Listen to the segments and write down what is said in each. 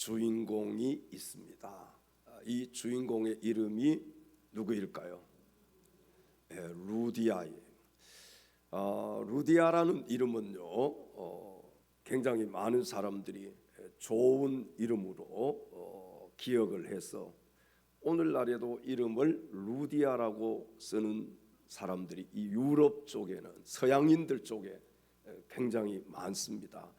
주인공이 있습니다. 이 주인공의 이름이 누구일까요? 루디아예요. 루디아라는 이름은요, 굉장히 많은 사람들이 좋은 이름으로 기억을 해서 오늘날에도 이름을 루디아라고 쓰는 사람들이 이 유럽 쪽에는, 서양인들 쪽에 굉장히 많습니다.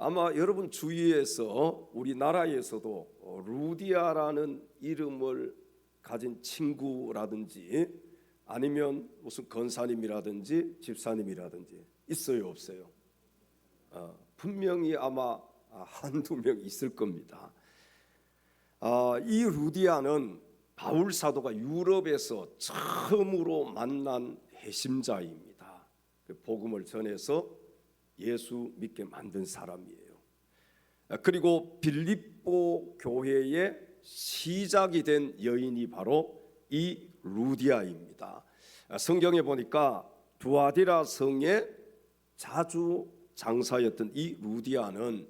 아마 여러분 주위에서, 우리나라에서도 루디아라는 이름을 가진 친구라든지 아니면 무슨 권사님이라든지 집사님이라든지 있어요, 없어요? 분명히 아마 한두 명 있을 겁니다. 이 루디아는 바울 사도가 유럽에서 처음으로 만난 회심자입니다. 복음을 전해서 예수 믿게 만든 사람이에요. 그리고 빌립보 교회의 시작이 된 여인이 바로 이 루디아입니다. 성경에 보니까 두아디라 성에 자주 장사였던 이 루디아는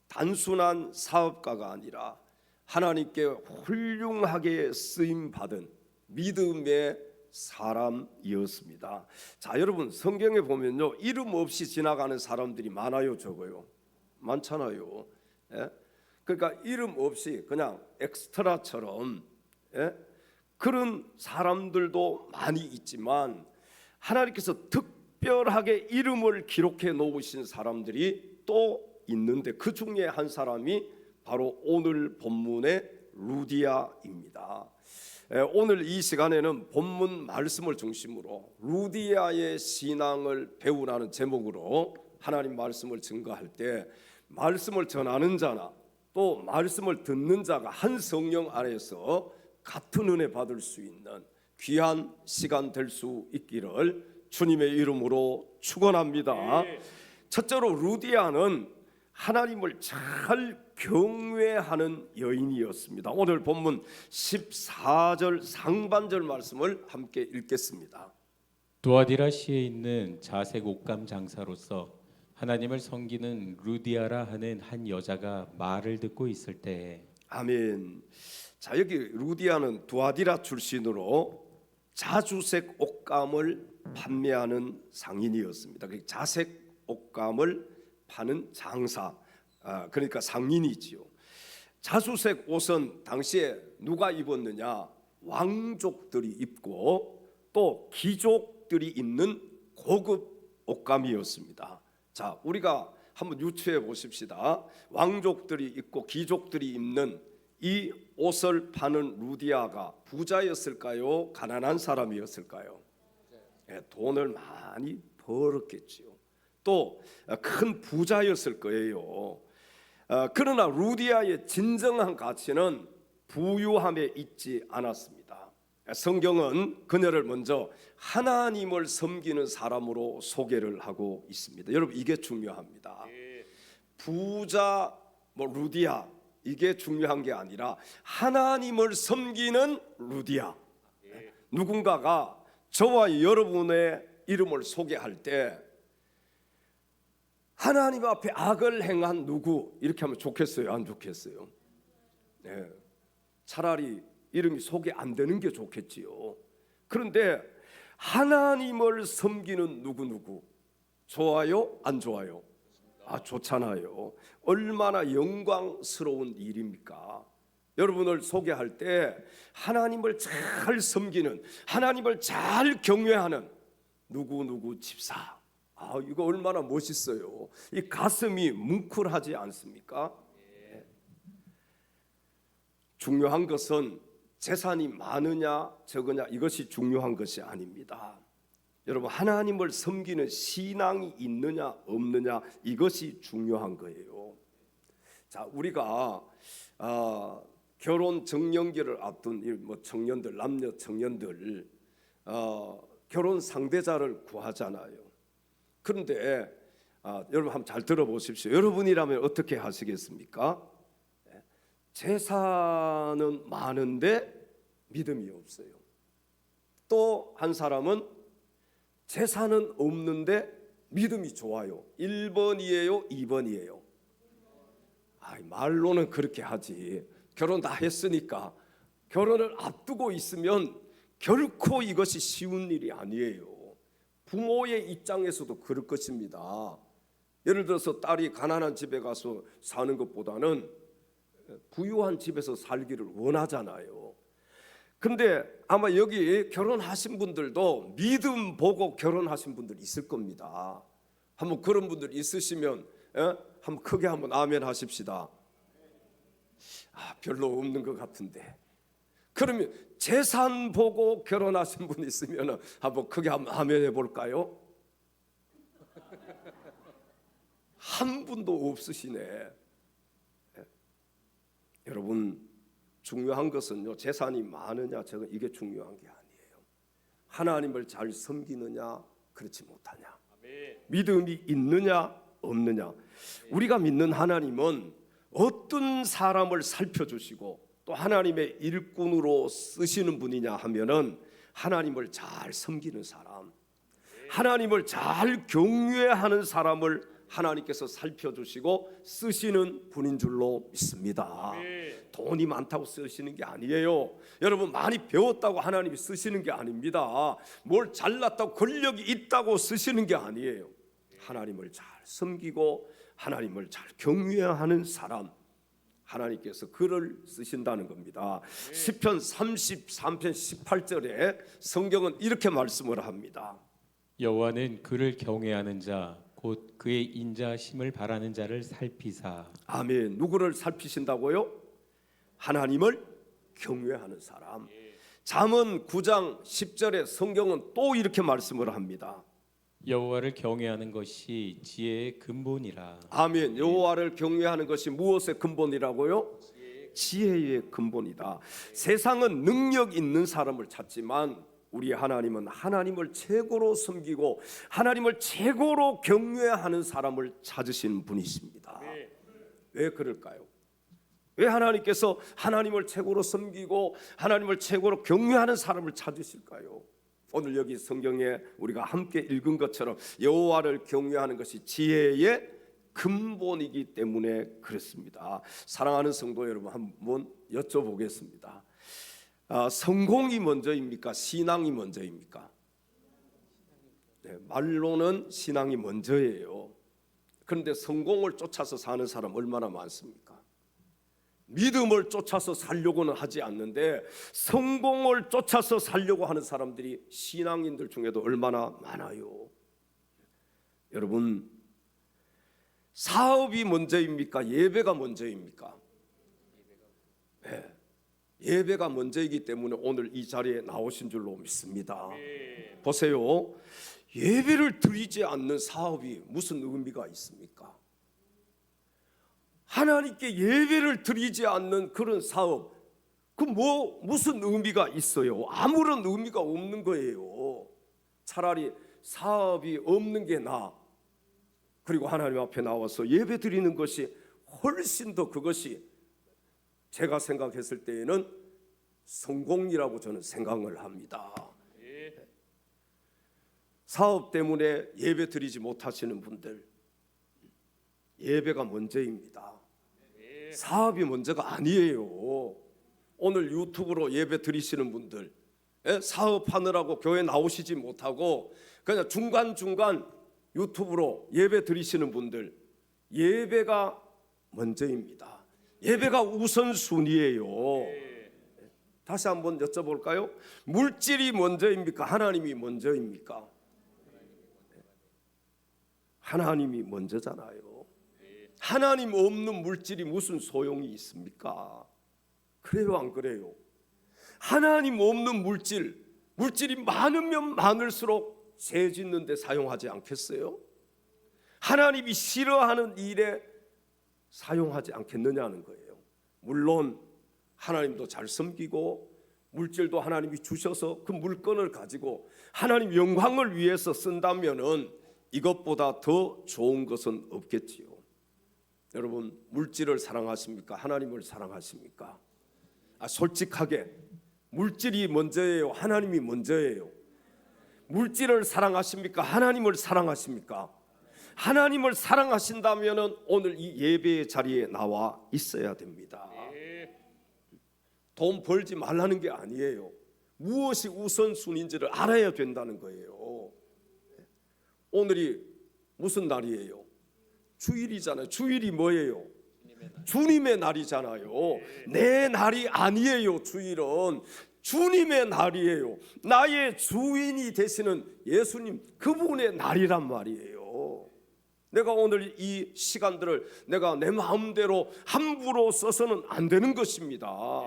단순한 사업가가 아니라 하나님께 훌륭하게 쓰임 받은 믿음의 사람이었습니다. 자, 여러분 성경에 보면요, 이름 없이 지나가는 사람들이 많아요, 적어요? 많잖아요. 그러니까 이름 없이 그냥 엑스트라처럼 그런 사람들도 많이 있지만 하나님께서 특별하게 이름을 기록해 놓으신 사람들이 또 있는데 그 중에 한 사람이 바로 오늘 본문의 루디아입니다. 오늘 이 시간에는 본문 말씀을 중심으로 루디아의 신앙을 배우라는 제목으로 하나님 말씀을 증거할 때 말씀을 전하는 자나 또 말씀을 듣는 자가 한 성령 안에서 같은 은혜 받을 수 있는 귀한 시간 될 수 있기를 주님의 이름으로 축원합니다. 첫째로 루디아는 하나님을 잘 경외하는 여인이었습니다. 오늘 본문 14절 상반절 말씀을 함께 읽겠습니다. 두아디라시에 있는 자색 옷감 장사로서 하나님을 섬기는 루디아라 하는 한 여자가 말을 듣고 있을 때에. 아멘. 자, 여기 루디아는 두아디라 출신으로 자주색 옷감을 판매하는 상인이었습니다. 자색 옷감을 파는 장사, 그러니까 상인이지요. 자주색 옷은 당시에 누가 입었느냐? 왕족들이 입고 또 귀족들이 입는 고급 옷감이었습니다. 자, 우리가 한번 유추해 보십시다. 왕족들이 입고 귀족들이 입는 이 옷을 파는 루디아가 부자였을까요? 가난한 사람이었을까요? 돈을 많이 벌었겠지요. 또 큰 부자였을 거예요. 그러나 루디아의 진정한 가치는 부유함에 있지 않았습니다. 성경은 그녀를 먼저 하나님을 섬기는 사람으로 소개를 하고 있습니다. 여러분, 이게 중요합니다. 부자, 루디아, 이게 중요한 게 아니라 하나님을 섬기는 루디아. 누군가가 저와 여러분의 이름을 소개할 때 하나님 앞에 악을 행한 누구 이렇게 하면 좋겠어요, 안 좋겠어요? 차라리 이름이 소개 안 되는 게 좋겠지요. 그런데 하나님을 섬기는 누구 좋아요, 안 좋아요? 좋잖아요. 얼마나 영광스러운 일입니까? 여러분을 소개할 때 하나님을 잘 섬기는, 하나님을 잘 경외하는 누구 집사, 이거 얼마나 멋있어요. 이 가슴이 뭉클하지 않습니까? 중요한 것은 재산이 많으냐 적으냐 이것이 중요한 것이 아닙니다. 여러분, 하나님을 섬기는 신앙이 있느냐 없느냐 이것이 중요한 거예요. 자, 우리가 결혼 정년기를 앞둔 청년들, 남녀 청년들 결혼 상대자를 구하잖아요. 그런데 여러분 한번 잘 들어보십시오. 여러분이라면 어떻게 하시겠습니까? 재산은 많은데 믿음이 없어요. 또 한 사람은 재산은 없는데 믿음이 좋아요. 1번이에요, 2번이에요? 말로는 그렇게 하지. 결혼 다 했으니까. 결혼을 앞두고 있으면 결코 이것이 쉬운 일이 아니에요. 부모의 입장에서도 그럴 것입니다. 예를 들어서 딸이 가난한 집에 가서 사는 것보다는 부유한 집에서 살기를 원하잖아요. 근데 아마 여기 결혼하신 분들도 믿음 보고 결혼하신 분들 있을 겁니다. 한번 그런 분들 있으시면 한번 크게 한번 아멘 하십시다. 별로 없는 것 같은데. 그러면 재산 보고 결혼하신 분 있으면 한번 크게 한번 아멘 해볼까요? 한 분도 없으시네. 여러분, 중요한 것은요, 재산이 많으냐 적은 이게 중요한 게 아니에요. 하나님을 잘 섬기느냐 그렇지 못하냐, 믿음이 있느냐 없느냐. 우리가 믿는 하나님은 어떤 사람을 살펴주시고 또 하나님의 일꾼으로 쓰시는 분이냐 하면은 하나님을 잘 섬기는 사람, 하나님을 잘 경외하는 사람을 하나님께서 살펴주시고 쓰시는 분인 줄로 믿습니다. 돈이 많다고 쓰시는 게 아니에요. 여러분, 많이 배웠다고 하나님이 쓰시는 게 아닙니다. 뭘 잘났다고 권력이 있다고 쓰시는 게 아니에요. 하나님을 잘 섬기고 하나님을 잘 경외하는 사람, 하나님께서 그를 쓰신다는 겁니다. 시편 33편 18절에 성경은 이렇게 말씀을 합니다. 여호와는 그를 경외하는 자 곧 그의 인자심을 바라는 자를 살피사. 아멘. 누구를 살피신다고요? 하나님을 경외하는 사람. 잠언 9장 10절에 성경은 또 이렇게 말씀을 합니다. 여호와를 경외하는 것이 지혜의 근본이라. 아멘. 여호와를 경외하는 것이 무엇의 근본이라고요? 지혜의 근본이다. 세상은 능력 있는 사람을 찾지만 우리 하나님은 하나님을 최고로 섬기고 하나님을 최고로 경외하는 사람을 찾으신 분이십니다. 왜 그럴까요? 왜 하나님께서 하나님을 최고로 섬기고 하나님을 최고로 경외하는 사람을 찾으실까요? 오늘 여기 성경에 우리가 함께 읽은 것처럼 여호와를 경외하는 것이 지혜의 근본이기 때문에 그렇습니다. 사랑하는 성도 여러분, 한번 여쭤보겠습니다. 성공이 먼저입니까? 신앙이 먼저입니까? 네, 말로는 신앙이 먼저예요. 그런데 성공을 쫓아서 사는 사람 얼마나 많습니까? 믿음을 쫓아서 살려고는 하지 않는데 성공을 쫓아서 살려고 하는 사람들이 신앙인들 중에도 얼마나 많아요. 여러분, 사업이 먼저입니까? 예배가 먼저입니까? 네, 예배가 먼저이기 때문에 오늘 이 자리에 나오신 줄로 믿습니다. 보세요, 예배를 드리지 않는 사업이 무슨 의미가 있습니까? 하나님께 예배를 드리지 않는 그런 사업, 그 무슨 의미가 있어요? 아무런 의미가 없는 거예요. 차라리 사업이 없는 게 나아. 그리고 하나님 앞에 나와서 예배 드리는 것이 훨씬 더, 그것이 제가 생각했을 때에는 성공이라고 저는 생각을 합니다. 사업 때문에 예배 드리지 못하시는 분들, 예배가 먼저입니다. 사업이 먼저가 아니에요. 오늘 유튜브로 예배 드리시는 분들, 사업하느라고 교회 나오시지 못하고 그냥 중간중간 유튜브로 예배 드리시는 분들, 예배가 먼저입니다. 예배가 우선순위예요. 다시 한번 여쭤볼까요? 물질이 먼저입니까? 하나님이 먼저입니까? 하나님이 먼저잖아요. 하나님 없는 물질이 무슨 소용이 있습니까? 그래요, 안 그래요? 하나님 없는 물질이 많으면 많을수록 새 짓는 데 사용하지 않겠어요? 하나님이 싫어하는 일에 사용하지 않겠느냐는 거예요. 물론 하나님도 잘 섬기고 물질도 하나님이 주셔서 그 물건을 가지고 하나님 영광을 위해서 쓴다면은 이것보다 더 좋은 것은 없겠지요. 여러분, 물질을 사랑하십니까? 하나님을 사랑하십니까? 솔직하게 물질이 먼저예요? 하나님이 먼저예요? 물질을 사랑하십니까? 하나님을 사랑하십니까? 하나님을 사랑하신다면 오늘 이 예배의 자리에 나와 있어야 됩니다. 돈 벌지 말라는 게 아니에요. 무엇이 우선순위인지를 알아야 된다는 거예요. 오늘이 무슨 날이에요? 주일이잖아요. 주일이 뭐예요? 주님의 날이잖아요. 내 날이 아니에요. 주일은 주님의 날이에요. 나의 주인이 되시는 예수님, 그분의 날이란 말이에요. 내가 오늘 이 시간들을 내가 내 마음대로 함부로 써서는 안 되는 것입니다.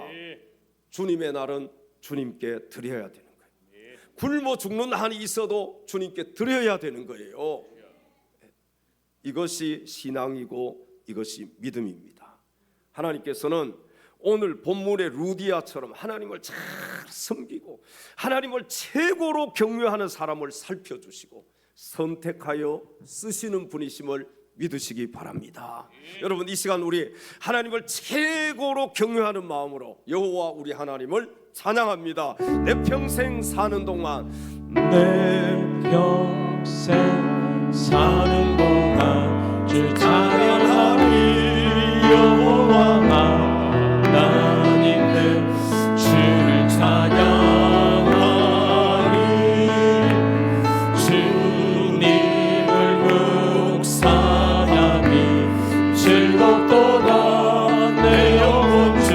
주님의 날은 주님께 드려야 되는 거예요. 굶어 죽는 한이 있어도 주님께 드려야 되는 거예요. 이것이 신앙이고 이것이 믿음입니다. 하나님께서는 오늘 본문의 루디아처럼 하나님을 잘 섬기고 하나님을 최고로 경외하는 사람을 살펴주시고 선택하여 쓰시는 분이심을 믿으시기 바랍니다. 여러분, 이 시간 우리 하나님을 최고로 경외하는 마음으로 여호와 우리 하나님을 찬양합니다. 내 평생 사는 동안, 내 평생 사는 동안 주 찬양하리. 여호와 하나님 내 주를 찬양하리. 주님을 묵상하니 즐겁도다. 내 영혼 주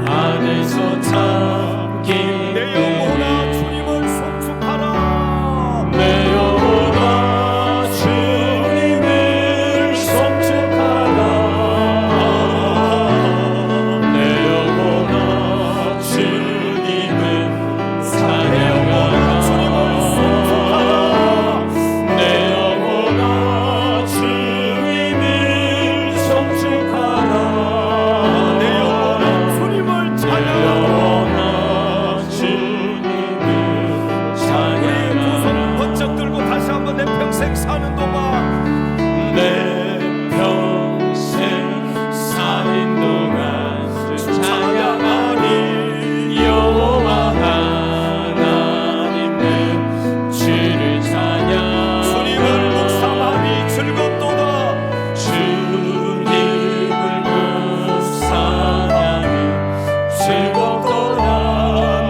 안에서 참기. 내 영혼아 주님을 송축하라. 내 영혼아 주님을 송축하라. 내 영혼아 주님을 찬양하라. 내 영혼아 주님을 송축하라. 내 영혼아 주님을 내 찬양하라. 영혼아 주님을 우리 두 손 찬양하라. 번쩍 들고 다시 한번 내 평생 사는 동안, 내 평생 사는 동안 주 찬양하리. 여호와 하나님 내 주를 찬양. 주님을 묵상하니 즐겁도다. 주님을 묵상하니 즐겁도다.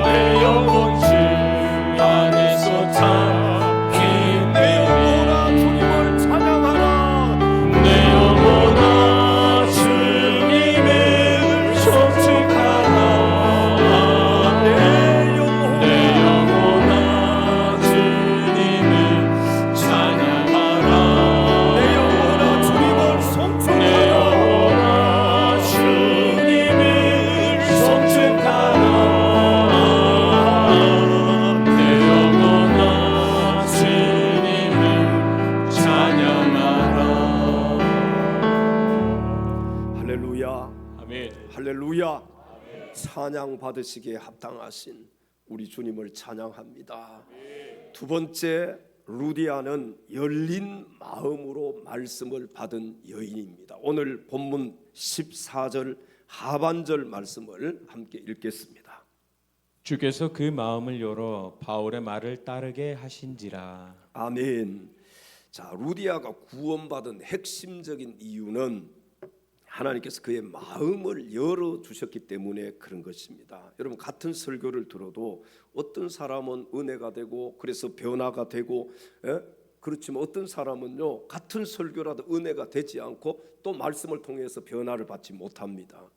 내 영혼 주 안에서 참긴. 내 영혼아 주님을 찬양하라. 내 영혼아 주님을 송축하라. 내 영혼아 주님을 찬양하라. 내 영혼아 주님을 내 송축하라. 영혼아 주님을 송축하라. 내 영혼아 주님을 찬양하라. 할렐루야. 아멘. 할렐루야. 찬양 받으시기에 합당하신 우리 주님을 찬양합니다. 두 번째, 루디아는 열린 마음으로 말씀을 받은 여인입니다. 오늘 본문 14절 하반절 말씀을 함께 읽겠습니다. 주께서 그 마음을 열어 바울의 말을 따르게 하신지라. 아멘. 자, 루디아가 구원받은 핵심적인 이유는 하나님께서 그의 마음을 열어주셨기 때문에 그런 것입니다. 여러분, 같은 설교를 들어도 어떤 사람은 은혜가 되고 그래서 변화가 되고, 그렇지만 어떤 사람은요, 같은 설교라도 은혜가 되지 않고 또 말씀을 통해서 변화를 받지 못합니다.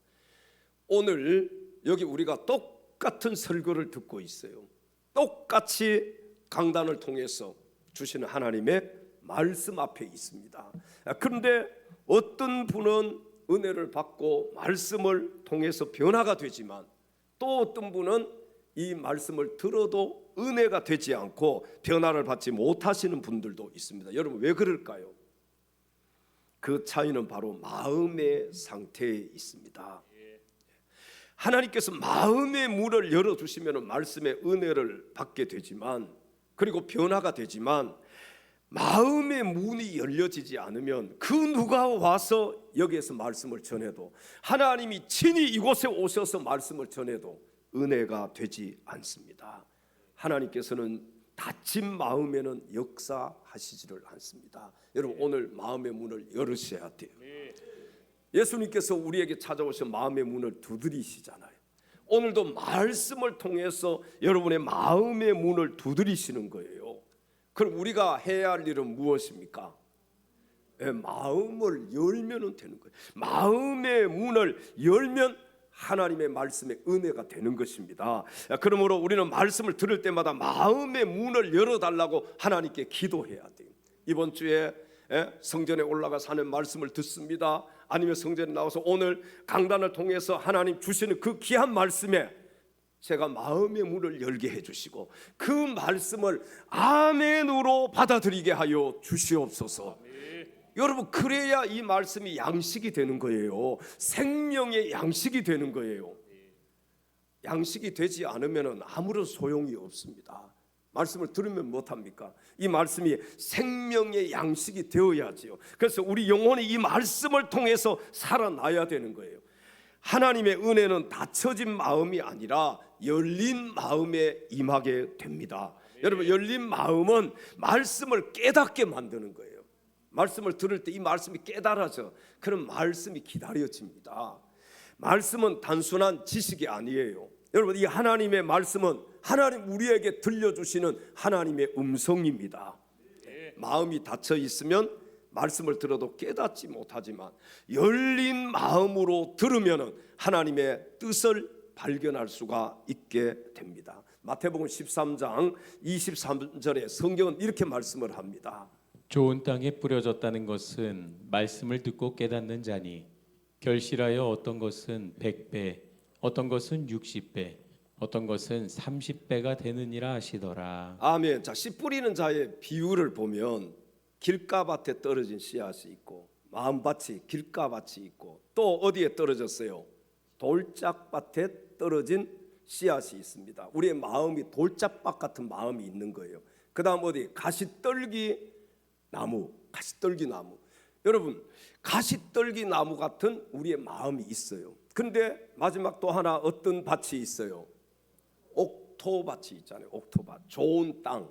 오늘 여기 우리가 똑같은 설교를 듣고 있어요. 똑같이 강단을 통해서 주시는 하나님의 말씀 앞에 있습니다. 그런데 어떤 분은 은혜를 받고 말씀을 통해서 변화가 되지만 또 어떤 분은 이 말씀을 들어도 은혜가 되지 않고 변화를 받지 못하시는 분들도 있습니다. 여러분, 왜 그럴까요? 그 차이는 바로 마음의 상태에 있습니다. 하나님께서 마음의 문을 열어주시면 말씀의 은혜를 받게 되지만, 그리고 변화가 되지만, 마음의 문이 열려지지 않으면 그 누가 와서 여기에서 말씀을 전해도, 하나님이 친히 이곳에 오셔서 말씀을 전해도 은혜가 되지 않습니다. 하나님께서는 닫힌 마음에는 역사하시지를 않습니다. 여러분 오늘 마음의 문을 열으셔야 돼요. 예수님께서 우리에게 찾아오셔 마음의 문을 두드리시잖아요. 오늘도 말씀을 통해서 여러분의 마음의 문을 두드리시는 거예요. 그럼 우리가 해야 할 일은 무엇입니까? 마음을 열면 되는 거예요. 마음의 문을 열면 하나님의 말씀의 은혜가 되는 것입니다. 그러므로 우리는 말씀을 들을 때마다 마음의 문을 열어달라고 하나님께 기도해야 돼요. 이번 주에 성전에 올라가서 하는 말씀을 듣습니다. 아니면 성전에 나와서 오늘 강단을 통해서 하나님 주시는 그 귀한 말씀에 제가 마음의 문을 열게 해주시고 그 말씀을 아멘으로 받아들이게 하여 주시옵소서. 여러분 그래야 이 말씀이 양식이 되는 거예요. 생명의 양식이 되는 거예요. 양식이 되지 않으면 아무런 소용이 없습니다. 말씀을 들으면 못합니까? 이 말씀이 생명의 양식이 되어야지요. 그래서 우리 영혼이 이 말씀을 통해서 살아나야 되는 거예요. 하나님의 은혜는 닫혀진 마음이 아니라 열린 마음에 임하게 됩니다. 여러분 열린 마음은 말씀을 깨닫게 만드는 거예요. 말씀을 들을 때 이 말씀이 깨달아져. 그럼 말씀이 기다려집니다. 말씀은 단순한 지식이 아니에요. 여러분 이 하나님의 말씀은 하나님 우리에게 들려주시는 하나님의 음성입니다. 마음이 닫혀 있으면 말씀을 들어도 깨닫지 못하지만 열린 마음으로 들으면 하나님의 뜻을 발견할 수가 있게 됩니다. 마태복음 13장 23절에 성경은 이렇게 말씀을 합니다. 좋은 땅에 뿌려졌다는 것은 말씀을 듣고 깨닫는 자니 결실하여 어떤 것은 100배, 어떤 것은 60배, 어떤 것은 30배가 되느니라 하시더라. 아멘. 자, 씨 뿌리는 자의 비유를 보면 길가밭에 떨어진 씨앗이 있고 마음밭이 길가밭이 있고 또 어디에 떨어졌어요? 돌짝밭에 떨어진 씨앗이 있습니다. 우리의 마음이 돌짝밭 같은 마음이 있는 거예요. 그 다음 어디? 가시떨기 나무, 가시떨기 나무. 여러분 가시떨기 나무 같은 우리의 마음이 있어요. 근데 마지막 또 하나 어떤 밭이 있어요? 옥토밭이 있잖아요. 옥토밭. 좋은 땅.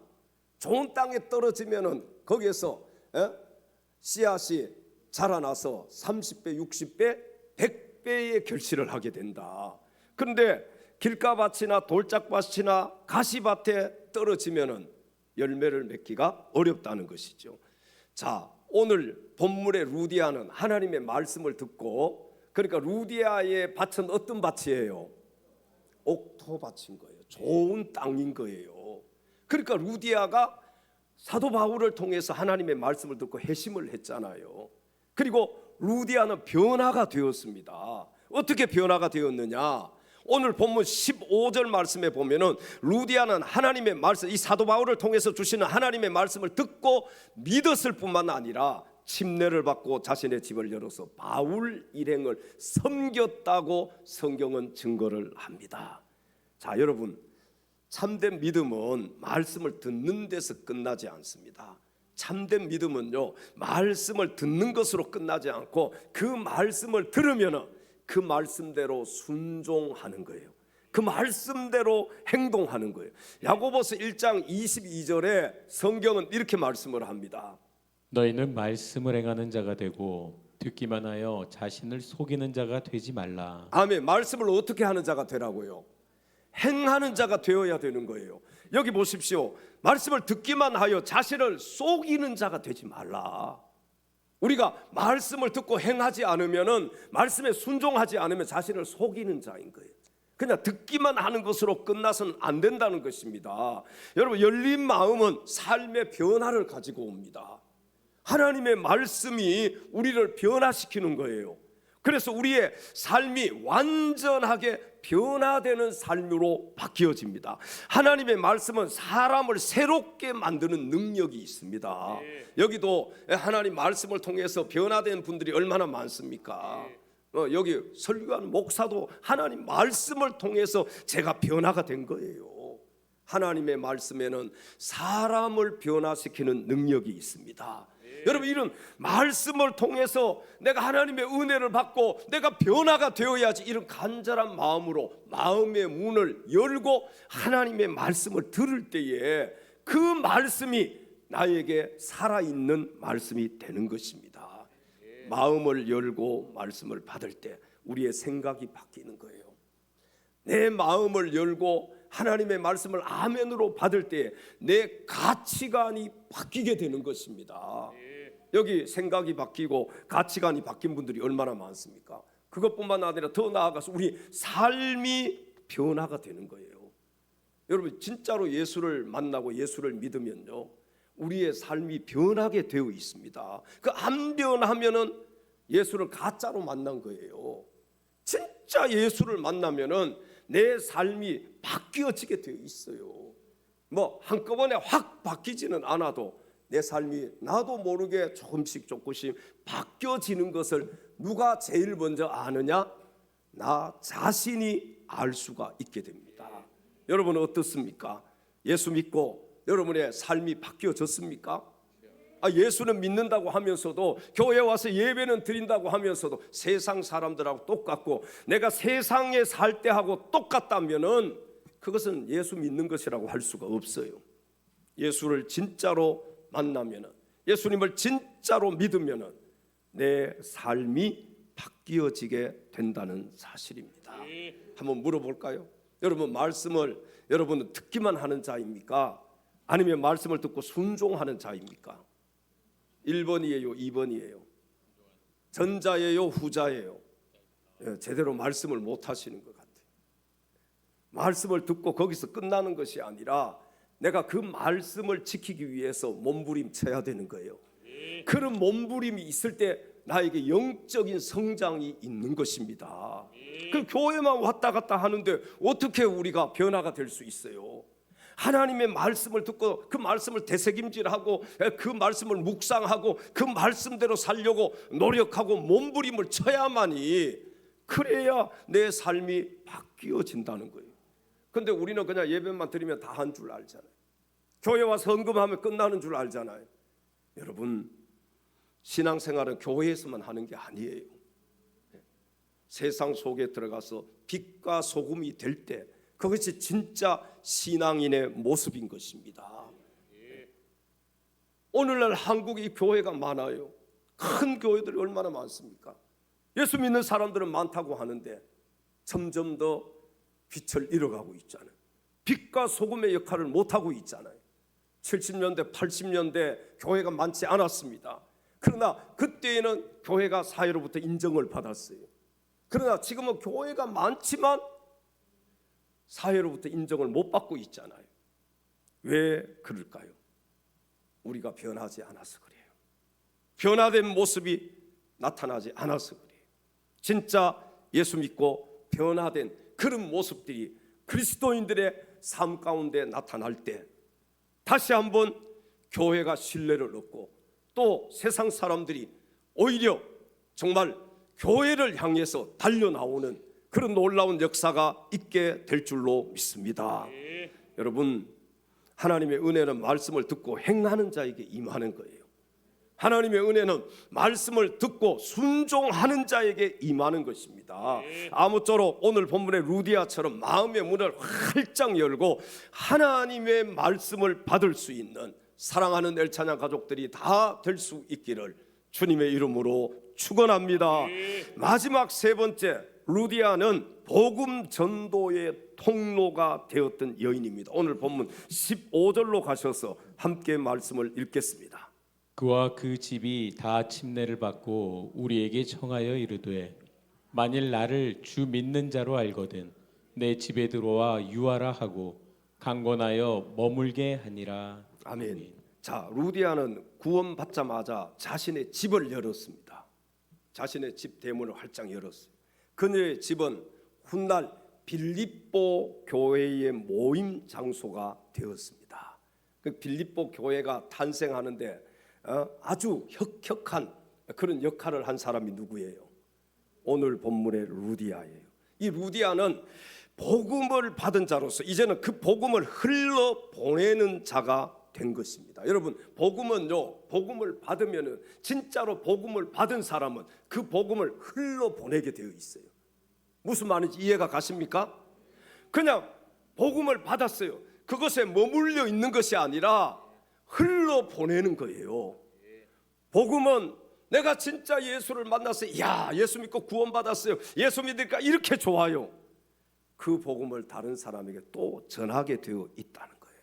좋은 땅에 떨어지면은 거기에서 씨앗이 자라나서 30배, 60배, 100배의 결실을 하게 된다. 그런데 길가밭이나 돌짝밭이나 가시밭에 떨어지면은 열매를 맺기가 어렵다는 것이죠. 자, 오늘 본문의 루디아는 하나님의 말씀을 듣고, 그러니까 루디아의 밭은 어떤 밭이에요? 옥토밭인 거예요. 좋은 땅인 거예요. 그러니까 루디아가 사도 바울을 통해서 하나님의 말씀을 듣고 회심을 했잖아요. 그리고 루디아는 변화가 되었습니다. 어떻게 변화가 되었느냐? 오늘 본문 15절 말씀에 보면은 루디아는 하나님의 말씀, 이 사도 바울을 통해서 주시는 하나님의 말씀을 듣고 믿었을 뿐만 아니라 침례를 받고 자신의 집을 열어서 바울 일행을 섬겼다고 성경은 증거를 합니다. 자, 여러분, 참된 믿음은 말씀을 듣는 데서 끝나지 않습니다. 참된 믿음은요, 말씀을 듣는 것으로 끝나지 않고 그 말씀을 들으면은 그 말씀대로 순종하는 거예요. 그 말씀대로 행동하는 거예요. 야고보서 1장 22절에 성경은 이렇게 말씀을 합니다. 너희는 말씀을 행하는 자가 되고 듣기만 하여 자신을 속이는 자가 되지 말라. 아멘. 말씀을 어떻게 하는 자가 되라고요? 행하는 자가 되어야 되는 거예요. 여기 보십시오. 말씀을 듣기만 하여 자신을 속이는 자가 되지 말라. 우리가 말씀을 듣고 행하지 않으면은, 말씀에 순종하지 않으면 자신을 속이는 자인 거예요. 그냥 듣기만 하는 것으로 끝나서는 안 된다는 것입니다. 여러분, 열린 마음은 삶의 변화를 가지고 옵니다. 하나님의 말씀이 우리를 변화시키는 거예요. 그래서 우리의 삶이 완전하게 변화되는 삶으로 바뀌어집니다. 하나님의 말씀은 사람을 새롭게 만드는 능력이 있습니다. 여기도 하나님 말씀을 통해서 변화된 분들이 얼마나 많습니까? 여기 설교하는 목사도 하나님 말씀을 통해서 제가 변화가 된 거예요. 하나님의 말씀에는 사람을 변화시키는 능력이 있습니다. 여러분, 이런 말씀을 통해서 내가 하나님의 은혜를 받고 내가 변화가 되어야지, 이런 간절한 마음으로 마음의 문을 열고 하나님의 말씀을 들을 때에 그 말씀이 나에게 살아있는 말씀이 되는 것입니다. 마음을 열고 말씀을 받을 때 우리의 생각이 바뀌는 거예요. 내 마음을 열고 하나님의 말씀을 아멘으로 받을 때 내 가치관이 바뀌게 되는 것입니다. 여기 생각이 바뀌고 가치관이 바뀐 분들이 얼마나 많습니까? 그것뿐만 아니라 더 나아가서 우리 삶이 변화가 되는 거예요. 여러분 진짜로 예수를 만나고 예수를 믿으면요 우리의 삶이 변하게 되어 있습니다. 그 안 변하면은 예수를 가짜로 만난 거예요. 진짜 예수를 만나면은 내 삶이 바뀌어지게 되어 있어요. 뭐 한꺼번에 확 바뀌지는 않아도 내 삶이 나도 모르게 조금씩 바뀌어지는 것을 누가 제일 먼저 아느냐? 나 자신이 알 수가 있게 됩니다. 여러분은 어떻습니까? 예수 믿고 여러분의 삶이 바뀌어졌습니까? 예수는 믿는다고 하면서도 교회 와서 예배는 드린다고 하면서도 세상 사람들하고 똑같고 내가 세상에 살 때하고 똑같다면은 그것은 예수 믿는 것이라고 할 수가 없어요. 예수를 진짜로 만나면은 예수님을 진짜로 믿으면은 내 삶이 바뀌어지게 된다는 사실입니다. 한번 물어볼까요? 여러분 말씀을 여러분은 듣기만 하는 자입니까? 아니면 말씀을 듣고 순종하는 자입니까? 1번이에요, 2번이에요? 전자예요, 후자예요? 제대로 말씀을 못 하시는 것 같아요. 말씀을 듣고 거기서 끝나는 것이 아니라 내가 그 말씀을 지키기 위해서 몸부림쳐야 되는 거예요. 그런 몸부림이 있을 때 나에게 영적인 성장이 있는 것입니다. 그 교회만 왔다 갔다 하는데 어떻게 우리가 변화가 될 수 있어요? 하나님의 말씀을 듣고 그 말씀을 되새김질하고 그 말씀을 묵상하고 그 말씀대로 살려고 노력하고 몸부림을 쳐야만이 그래야 내 삶이 바뀌어진다는 거예요. 근데 우리는 그냥 예배만 드리면 다 한 줄 알잖아요. 교회 와서 헌금하면 끝나는 줄 알잖아요. 여러분 신앙생활은 교회에서만 하는 게 아니에요. 세상 속에 들어가서 빛과 소금이 될 때 그것이 진짜 신앙인의 모습인 것입니다. 오늘날 한국에 교회가 많아요. 큰 교회들이 얼마나 많습니까? 예수 믿는 사람들은 많다고 하는데 점점 더 빛을 잃어가고 있잖아요. 빛과 소금의 역할을 못하고 있잖아요. 70년대 80년대 교회가 많지 않았습니다. 그러나 그때에는 교회가 사회로부터 인정을 받았어요. 그러나 지금은 교회가 많지만 사회로부터 인정을 못 받고 있잖아요. 왜 그럴까요? 우리가 변하지 않아서 그래요. 변화된 모습이 나타나지 않아서 그래요. 진짜 예수 믿고 변화된 그런 모습들이 그리스도인들의 삶 가운데 나타날 때 다시 한번 교회가 신뢰를 얻고 또 세상 사람들이 오히려 정말 교회를 향해서 달려나오는 그런 놀라운 역사가 있게 될 줄로 믿습니다. 여러분 하나님의 은혜는 말씀을 듣고 행하는 자에게 임하는 거예요. 하나님의 은혜는 말씀을 듣고 순종하는 자에게 임하는 것입니다. 아무쪼록 오늘 본문의 루디아처럼 마음의 문을 활짝 열고 하나님의 말씀을 받을 수 있는 사랑하는 엘찬양 가족들이 다 될 수 있기를 주님의 이름으로 축원합니다. 마지막 세 번째, 루디아는 복음 전도의 통로가 되었던 여인입니다. 오늘 본문 15절로 가셔서 함께 말씀을 읽겠습니다. 그와 그 집이 다 침례를 받고 우리에게 청하여 이르되 만일 나를 주 믿는 자로 알거든 내 집에 들어와 유하라 하고 강권하여 머물게 하니라. 아멘. 자, 루디아는 구원받자마자 자신의 집을 열었습니다. 자신의 집 대문을 활짝 열었어요. 그녀의 집은 훗날 빌립보 교회의 모임 장소가 되었습니다. 그 빌립보 교회가 탄생하는데 아주 혁혁한 그런 역할을 한 사람이 누구예요? 오늘 본문의 루디아예요. 이 루디아는 복음을 받은 자로서 이제는 그 복음을 흘러 보내는 자가 된 것입니다. 여러분 복음은요, 복음을 받으면은 진짜로 복음을 받은 사람은 그 복음을 흘러 보내게 되어 있어요. 무슨 말인지 이해가 가십니까? 그냥 복음을 받았어요. 그것에 머물러 있는 것이 아니라 흘러 보내는 거예요. 복음은 내가 진짜 예수를 만났어요. 야, 예수 믿고 구원받았어요. 예수 믿으니까 이렇게 좋아요. 그 복음을 다른 사람에게 또 전하게 되어 있다는 거예요.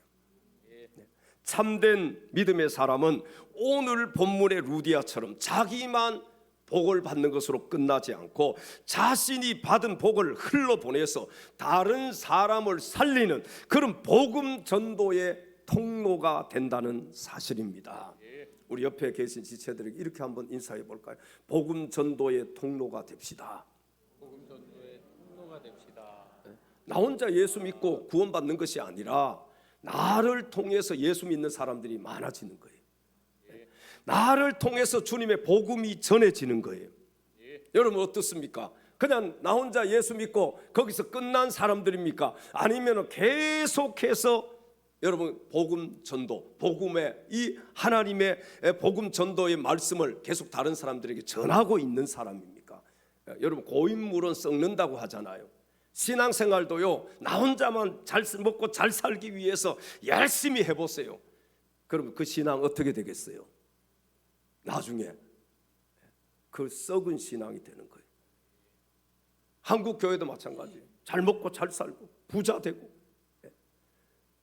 참된 믿음의 사람은 오늘 본문의 루디아처럼 자기만 복을 받는 것으로 끝나지 않고 자신이 받은 복을 흘러보내서 다른 사람을 살리는 그런 복음 전도의 통로가 된다는 사실입니다. 우리 옆에 계신 지체들에게 이렇게 한번 인사해 볼까요? 복음 전도의 통로가 됩시다. 복음 전도의 통로가 됩시다. 나 혼자 예수 믿고 구원받는 것이 아니라 나를 통해서 예수 믿는 사람들이 많아지는 거예요. 나를 통해서 주님의 복음이 전해지는 거예요. 여러분 어떻습니까? 그냥 나 혼자 예수 믿고 거기서 끝난 사람들입니까? 아니면 계속해서 여러분 복음 전도, 복음의 이 하나님의 복음 전도의 말씀을 계속 다른 사람들에게 전하고 있는 사람입니까? 여러분 고인물은 썩는다고 하잖아요. 신앙생활도요, 나 혼자만 잘 먹고 잘 살기 위해서 열심히 해보세요. 그럼 그 신앙 어떻게 되겠어요? 나중에 그 썩은 신앙이 되는 거예요. 한국 교회도 마찬가지예요. 잘 먹고 잘 살고 부자 되고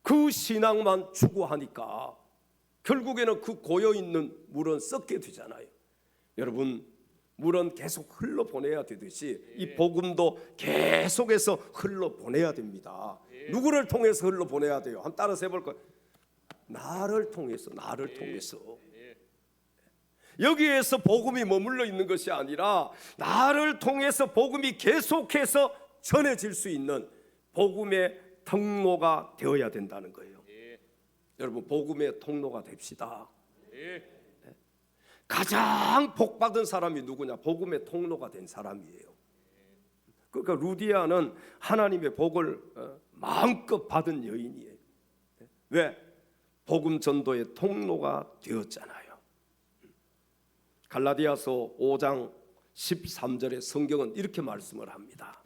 그 신앙만 추구하니까 결국에는 그 고여있는 물은 썩게 되잖아요. 여러분 물은 계속 흘러보내야 되듯이 이 복음도 계속해서 흘러보내야 됩니다. 누구를 통해서 흘러보내야 돼요? 한번 따라서 해볼까요? 나를 통해서, 나를 통해서. 여기에서 복음이 머물러 있는 것이 아니라 나를 통해서 복음이 계속해서 전해질 수 있는 복음의 통로가 되어야 된다는 거예요. 여러분 복음의 통로가 됩시다. 가장 복받은 사람이 누구냐? 복음의 통로가 된 사람이에요. 그러니까 루디아는 하나님의 복을 마음껏 받은 여인이에요. 왜? 복음 전도의 통로가 되었잖아요. 갈라디아서 5장 13절에 성경은 이렇게 말씀을 합니다.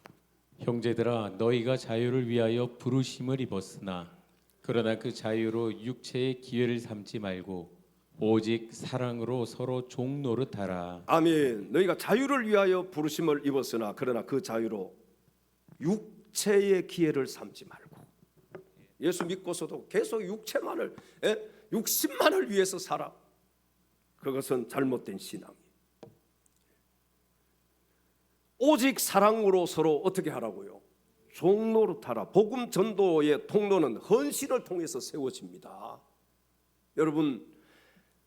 형제들아 너희가 자유를 위하여 부르심을 입었으나 그러나 그 자유로 육체의 기회를 삼지 말고 오직 사랑으로 서로 종 노릇하라. 아멘. 너희가 자유를 위하여 부르심을 입었으나 그러나 그 자유로 육체의 기회를 삼지 말고 예수 믿고서도 계속 육체만을 육신만을 위해서 살아. 그것은 잘못된 신앙이에요. 오직 사랑으로 서로 어떻게 하라고요? 종노릇하라. 복음 전도의 통로는 헌신을 통해서 세워집니다. 여러분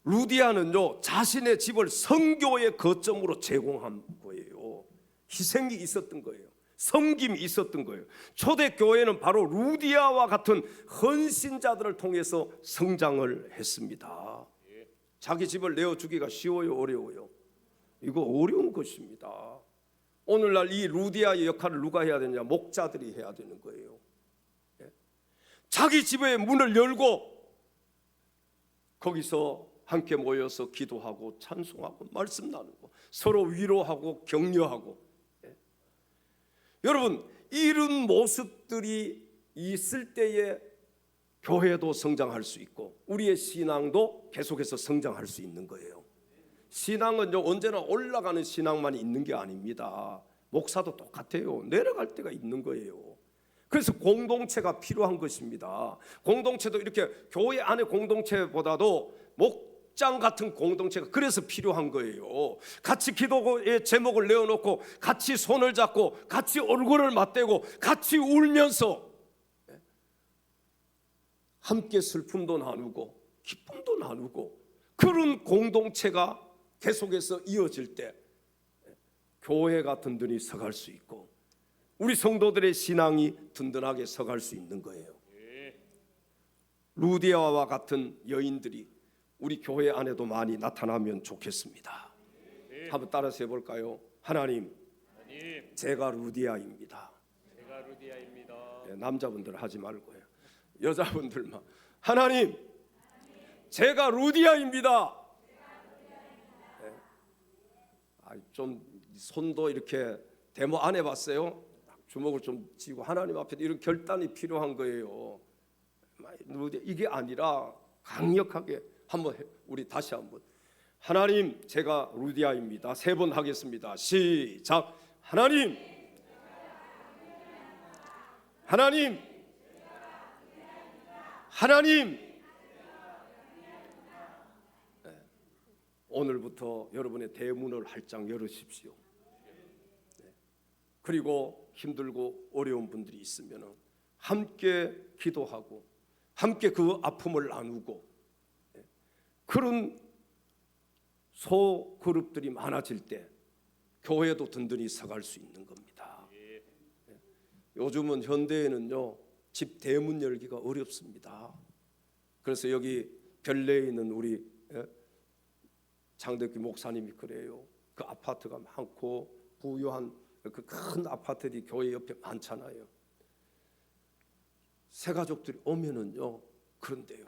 루디아는요 자신의 집을 선교의 거점으로 제공한 거예요. 희생이 있었던 거예요. 섬김이 있었던 거예요. 초대교회는 바로 루디아와 같은 헌신자들을 통해서 성장을 했습니다. 자기 집을 내어주기가 쉬워요, 어려워요? 이거 어려운 것입니다. 오늘날 이 루디아의 역할을 누가 해야 되냐? 목자들이 해야 되는 거예요. 자기 집의 문을 열고 거기서 함께 모여서 기도하고 찬송하고 말씀 나누고 서로 위로하고 격려하고 여러분 이런 모습들이 있을 때에 교회도 성장할 수 있고 우리의 신앙도 계속해서 성장할 수 있는 거예요. 신앙은 언제나 올라가는 신앙만이 있는 게 아닙니다. 목사도 똑같아요. 내려갈 때가 있는 거예요. 그래서 공동체가 필요한 것입니다. 공동체도 이렇게 교회 안의 공동체보다도 목장 같은 공동체가 그래서 필요한 거예요. 같이 기도의 제목을 내어놓고 같이 손을 잡고 같이 얼굴을 맞대고 같이 울면서 함께 슬픔도 나누고 기쁨도 나누고 그런 공동체가 계속해서 이어질 때 교회가 든든히 서갈 수 있고 우리 성도들의 신앙이 든든하게 서갈 수 있는 거예요. 루디아와 같은 여인들이 우리 교회 안에도 많이 나타나면 좋겠습니다. 한번 따라서 해볼까요? 하나님, 제가 루디아입니다. 제가 루디아입니다. 남자분들 하지 말고요. 여자분들만 하나님, 제가 루디아입니다. 좀 손도 이렇게 데모 안 해봤어요? 주먹을 좀 쥐고 하나님 앞에 이런 결단이 필요한 거예요. 이게 아니라 강력하게 우리 다시 한번 하나님 제가 루디아입니다. 3번 하겠습니다. 시작. 하나님 오늘부터 여러분의 대문을 활짝 열으십시오. 그리고 힘들고 어려운 분들이 있으면 함께 기도하고 함께 그 아픔을 나누고 그런 소그룹들이 많아질 때 교회도 든든히 서갈 수 있는 겁니다. 요즘은 현대에는요 집 대문 열기가 어렵습니다. 그래서 여기 별내에 있는 우리 장덕기 목사님이 그래요. 그 아파트가 많고 부유한 그 큰 아파트들이 교회 옆에 많잖아요. 새 가족들이 오면은요 그런데요,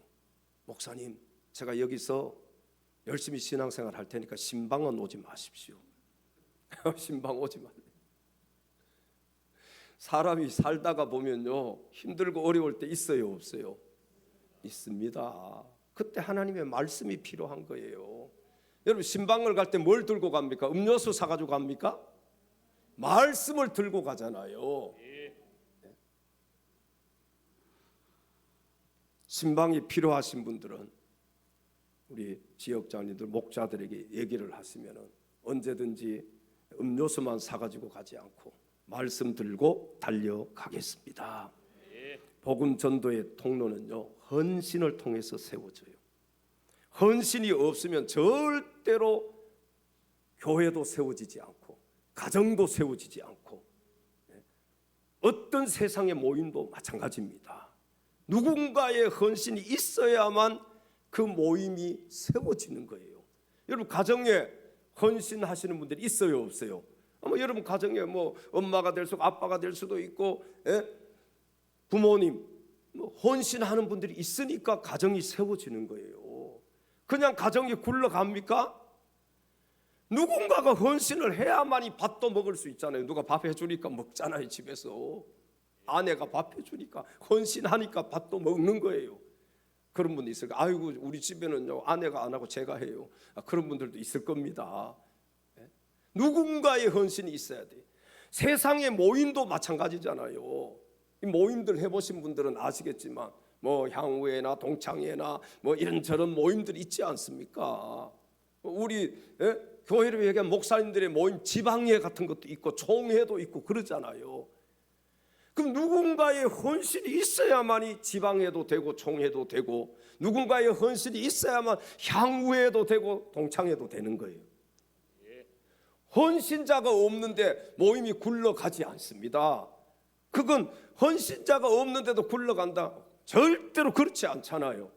목사님 제가 여기서 열심히 신앙생활 할 테니까 신방은 오지 마십시오. 신방 오지 말래. 사람이 살다가 보면요 힘들고 어려울 때 있어요 없어요? 있습니다. 그때 하나님의 말씀이 필요한 거예요. 여러분 신방을 갈 때 뭘 들고 갑니까? 음료수 사가지고 갑니까? 말씀을 들고 가잖아요. 신방이 필요하신 분들은 우리 지역장님들 목자들에게 얘기를 하시면 언제든지 음료수만 사가지고 가지 않고 말씀 들고 달려가겠습니다. 복음 전도의 통로는요 헌신을 통해서 세워져요. 헌신이 없으면 절대로 교회도 세워지지 않고 가정도 세워지지 않고 어떤 세상의 모임도 마찬가지입니다. 누군가의 헌신이 있어야만 그 모임이 세워지는 거예요. 여러분 가정에 헌신하시는 분들이 있어요 없어요? 여러분 가정에 뭐 엄마가 될 수도 아빠가 될 수도 있고 부모님 헌신하는 분들이 있으니까 가정이 세워지는 거예요. 그냥 가정이 굴러갑니까? 누군가가 헌신을 해야만이 밥도 먹을 수 있잖아요. 누가 밥 해주니까 먹잖아요. 집에서 아내가 밥 해주니까 헌신하니까 밥도 먹는 거예요. 그런 분도 있을 거예요. 아이고 우리 집에는요 아내가 안 하고 제가 해요. 그런 분들도 있을 겁니다. 누군가의 헌신이 있어야 돼. 세상의 모임도 마찬가지잖아요. 이 모임들 해보신 분들은 아시겠지만 뭐 향후회나 동창회나 뭐 이런저런 모임들이 있지 않습니까? 우리 교회를 얘기한 목사님들의 모임 지방회 같은 것도 있고 총회도 있고 그러잖아요. 그럼 누군가의 헌신이 있어야만이 지방회도 되고 총회도 되고 누군가의 헌신이 있어야만 향후회도 되고 동창회도 되는 거예요. 헌신자가 없는데 모임이 굴러가지 않습니다. 그건 헌신자가 없는데도 굴러간다? 절대로 그렇지 않잖아요.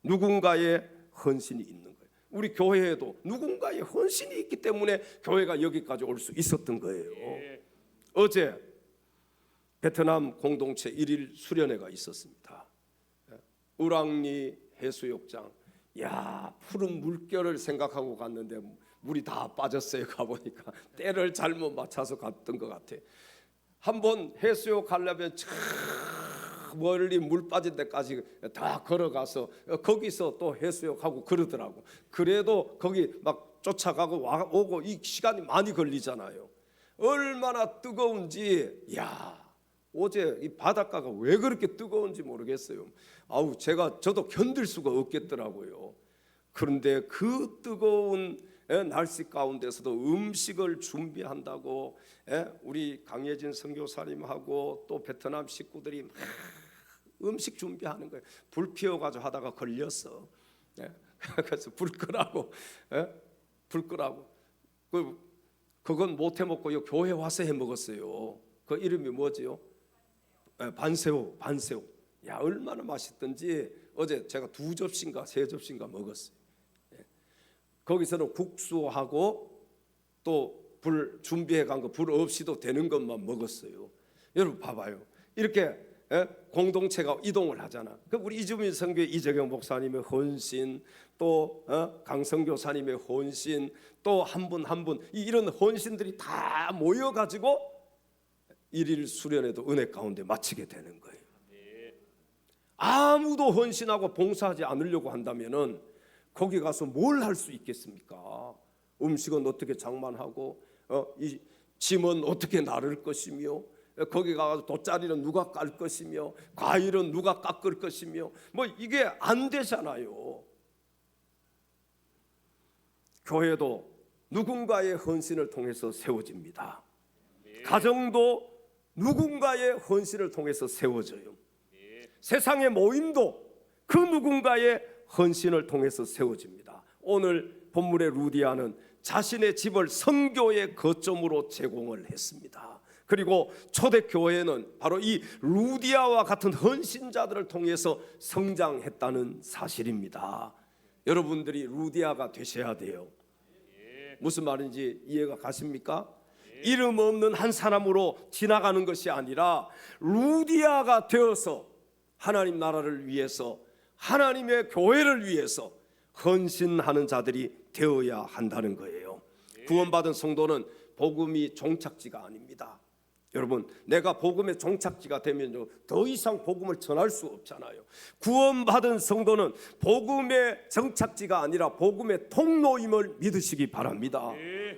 누군가의 헌신이 있는 거예요. 우리 교회에도 누군가의 헌신이 있기 때문에 교회가 여기까지 올 수 있었던 거예요. 어제 베트남 공동체 1일 수련회가 있었습니다. 우랑리 해수욕장, 야 푸른 물결을 생각하고 갔는데 물이 다 빠졌어요. 가보니까 때를 잘못 맞춰서 갔던 것 같아. 한번 해수욕 가려면 참 멀리 물 빠진 데까지 다 걸어가서 거기서 또 해수욕하고 그러더라고. 그래도 거기 막 쫓아가고 오고 이 시간이 많이 걸리잖아요. 얼마나 뜨거운지, 야 어제 이 바닷가가 왜 그렇게 뜨거운지 모르겠어요. 저도 견딜 수가 없겠더라고요. 그런데 그 뜨거운 날씨 가운데서도 음식을 준비한다고 우리 강예진 선교사님하고 또 베트남 식구들이 막 음식 준비하는 거예요. 불 피워가지고 하다가 걸렸어. 그래서 불 끄라고. 그건 못 해먹고 교회 와서 해먹었어요. 그 이름이 뭐지요? 반새우. 야 얼마나 맛있던지 어제 제가 2접시인가 3접시인가 먹었어요. 거기서는 국수하고 또 불 준비해 간 거 불 없이도 되는 것만 먹었어요. 여러분 봐봐요. 이렇게 공동체가 이동을 하잖아. 그럼 우리 이주민 선교회 이재경 목사님의 헌신, 또 강성교사님의 헌신, 또 한 분 한 분 이런 헌신들이 다 모여가지고 일일 수련회도 은혜 가운데 마치게 되는 거예요. 아무도 헌신하고 봉사하지 않으려고 한다면은 거기 가서 뭘 할 수 있겠습니까? 음식은 어떻게 장만하고 이 짐은 어떻게 나를 것이며 거기 가서 돗자리는 누가 깔 것이며 과일은 누가 깎을 것이며 뭐 이게 안 되잖아요. 교회도 누군가의 헌신을 통해서 세워집니다. 가정도 누군가의 헌신을 통해서 세워져요. 세상의 모임도 그 누군가의 헌신을 통해서 세워집니다. 오늘 본문의 루디아는 자신의 집을 선교의 거점으로 제공을 했습니다. 그리고 초대교회는 바로 이 루디아와 같은 헌신자들을 통해서 성장했다는 사실입니다. 여러분들이 루디아가 되셔야 돼요. 무슨 말인지 이해가 가십니까? 이름 없는 한 사람으로 지나가는 것이 아니라 루디아가 되어서 하나님 나라를 위해서 하나님의 교회를 위해서 헌신하는 자들이 되어야 한다는 거예요. 구원받은 성도는 복음이 종착지가 아닙니다. 여러분, 내가 복음의 종착지가 되면요 더 이상 복음을 전할 수 없잖아요. 구원받은 성도는 복음의 정착지가 아니라 복음의 통로임을 믿으시기 바랍니다.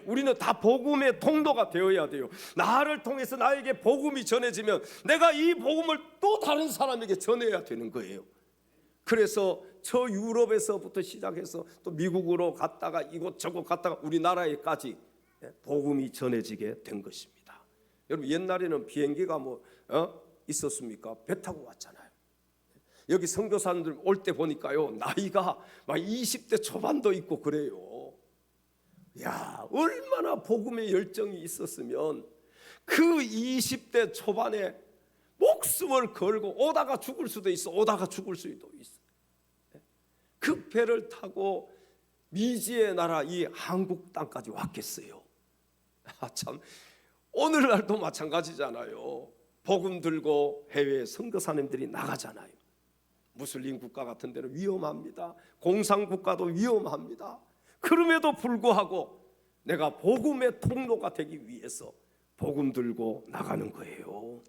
우리는 다 복음의 통로가 되어야 돼요. 나를 통해서 나에게 복음이 전해지면 내가 이 복음을 또 다른 사람에게 전해야 되는 거예요. 그래서 저 유럽에서부터 시작해서 또 미국으로 갔다가 이곳저곳 갔다가 우리나라에까지 복음이 전해지게 된 것입니다. 여러분, 옛날에는 비행기가 있었습니까? 배 타고 왔잖아요. 여기 선교사님들 올 때 보니까요 나이가 막 20대 초반도 있고 그래요. 야, 얼마나 복음의 열정이 있었으면 그 20대 초반에 목숨을 걸고 오다가 죽을 수도 있어. 오다가 죽을 수도 있어. 그 배를 타고 미지의 나라 이 한국 땅까지 왔겠어요. 참, 오늘날도 마찬가지잖아요. 복음 들고 해외에 선교사님들이 나가잖아요. 무슬림 국가 같은 데는 위험합니다. 공산 국가도 위험합니다. 그럼에도 불구하고 내가 복음의 통로가 되기 위해서 복음 들고 나가는 거예요.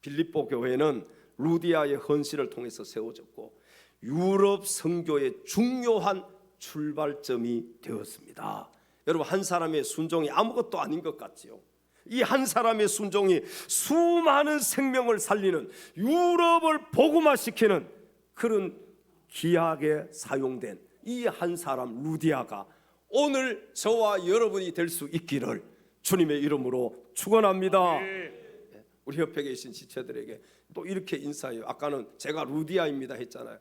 빌립보 교회는 루디아의 헌신을 통해서 세워졌고 유럽 선교의 중요한 출발점이 되었습니다. 여러분, 한 사람의 순종이 아무것도 아닌 것 같지요. 이 한 사람의 순종이 수많은 생명을 살리는, 유럽을 복음화시키는 그런 기약에 사용된 이 한 사람 루디아가 오늘 저와 여러분이 될 수 있기를 주님의 이름으로 축원합니다. 우리 옆에 계신 지체들에게 또 이렇게 인사해요. 아까는 제가 루디아입니다 했잖아요.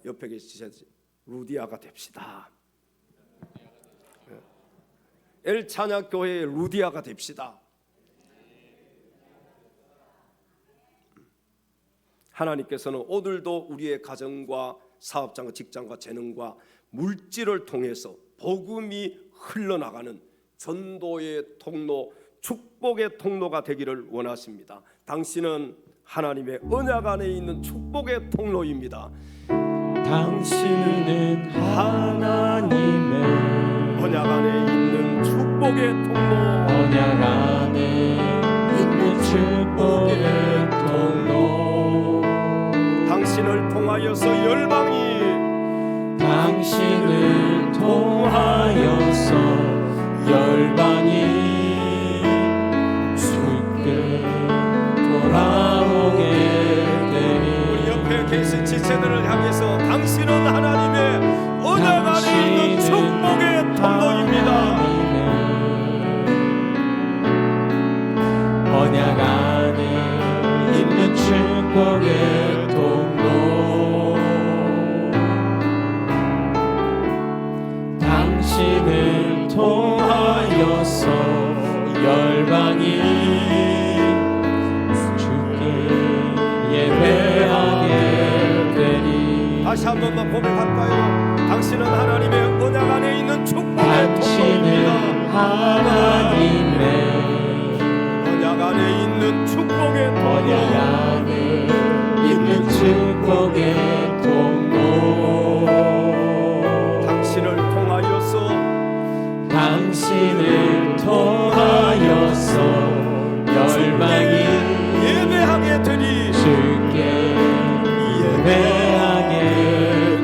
옆에 계신 지체들, 루디아가 됩시다. 엘찬야교회의 루디아가 됩시다. 하나님께서는 오늘도 우리의 가정과 사업장과 직장과 재능과 물질을 통해서 복음이 흘러나가는 전도의 통로, 축복의 통로가 되기를 원하십니다. 당신은 하나님의 언약 안에 있는 축복의 통로입니다. 당신은 하나님의 언약 안에 있는 축복의 통로, 언약 안에 있는 축복의 통로. 당신을 통하여서 열방이, 당신을 통하여서 열방이 주께 돌아오게 되리. 우리 옆에 계신 지체들을 향해서 당신은 하나님의 언약 안에 있는 축복의 통로입니다. 언약 안에 있는 축복의 통로. 당신을 통하여서 열방이 주께 예배하게 되리. 다시 한 번만 고백할까요? 당신은 하나님의 언약 안에 있는 축복의 당신은 통로입니다. 하나님의 언약 안에 있는 축복의 언약 통로, 안에 있는 축복의 통로. 당신을 통하여서, 당신을 통하여서 열방이 예배하게 되리. 주께 예배하게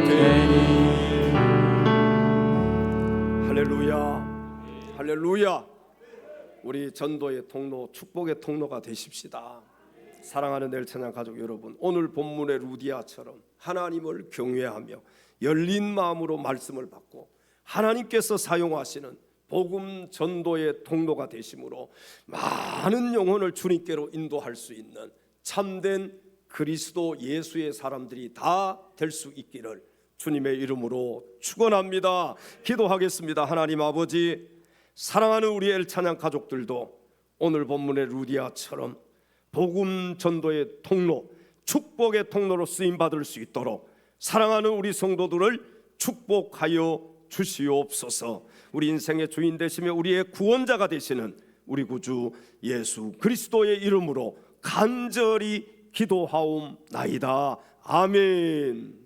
되니. 할렐루야, 할렐루야. 우리 전도의 통로, 축복의 통로가 되십시다. 사랑하는 넬찬양 가족 여러분, 오늘 본문의 루디아처럼 하나님을 경외하며 열린 마음으로 말씀을 받고 하나님께서 사용하시는 복음 전도의 통로가 되심으로 많은 영혼을 주님께로 인도할 수 있는 참된 그리스도 예수의 사람들이 다 될 수 있기를 주님의 이름으로 축원합니다. 기도하겠습니다. 하나님 아버지, 사랑하는 우리 엘찬양 가족들도 오늘 본문의 루디아처럼 복음 전도의 통로, 축복의 통로로 쓰임 받을 수 있도록 사랑하는 우리 성도들을 축복하여 주시옵소서. 우리 인생의 주인 되시며 우리의 구원자가 되시는 우리 구주 예수 그리스도의 이름으로 간절히 기도하옵나이다. 아멘.